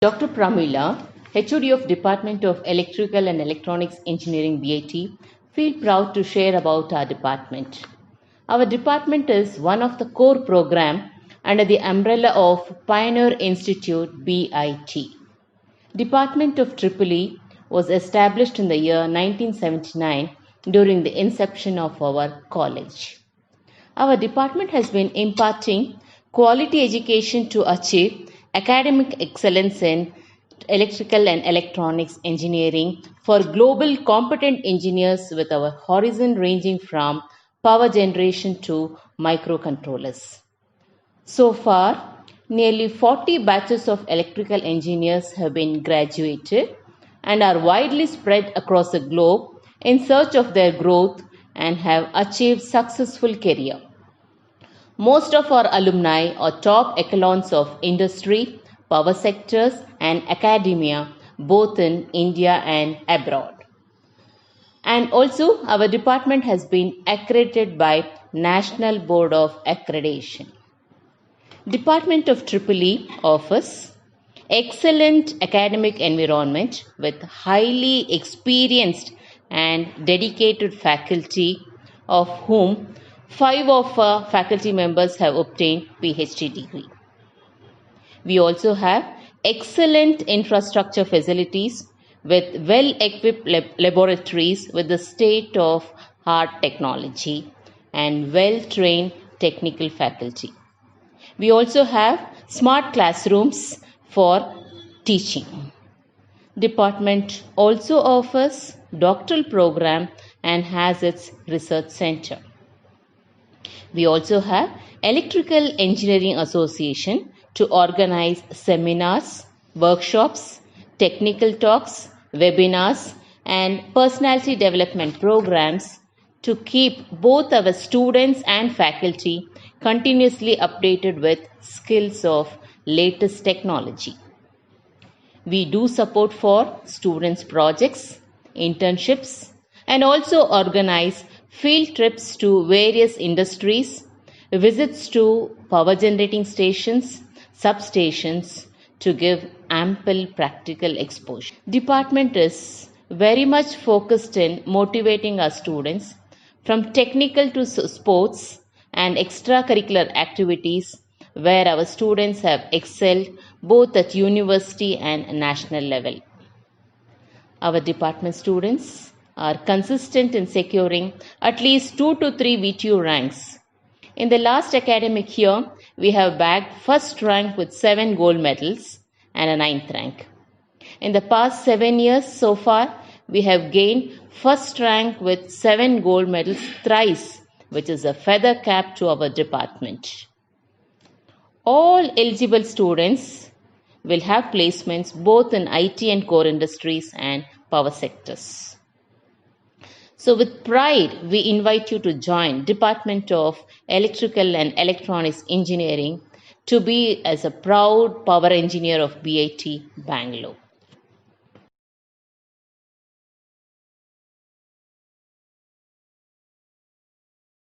Dr. Pramila, HOD of Department of Electrical and Electronics Engineering, BIT, feel proud to share about our department. Our department is one of the core program under the umbrella of Pioneer Institute, BIT. Department of EEE was established in the year 1979 during the inception of our college. Our department has been imparting quality education to achieve academic excellence in electrical and electronics engineering for global competent engineers with our horizon ranging from power generation to microcontrollers. So far, nearly 40 batches of electrical engineers have been graduated and are widely spread across the globe in search of their growth and have achieved successful career. Most of our alumni are top echelons of industry, power sectors and academia both in India and abroad. And also our department has been accredited by National Board of Accreditation. Department of EEE offers excellent academic environment with highly experienced and dedicated faculty, of whom 5 of our faculty members have obtained PhD degree. We also have excellent infrastructure facilities with well-equipped laboratories with the state-of-art technology and well-trained technical faculty. We also have smart classrooms for teaching. Department also offers doctoral program and has its research center. We also have Electrical Engineering Association to organize seminars, workshops, technical talks, webinars, and personality development programs to keep both our students and faculty continuously updated with skills of latest technology. We do support for students' projects, internships, and also organize field trips to various industries, visits to power generating stations, substations to give ample practical exposure. Department is very much focused in motivating our students from technical to sports and extracurricular activities where our students have excelled both at university and national level. Our department students are consistent in securing at least 2 to 3 VTU ranks. In the last academic year, we have bagged first rank with 7 gold medals and a 9th rank. In the past 7 years so far, we have gained first rank with 7 gold medals thrice, which is a feather cap to our department. All eligible students will have placements both in IT and core industries and power sectors. So with pride, we invite you to join Department of Electrical and Electronics Engineering to be as a proud power engineer of BIT, Bangalore.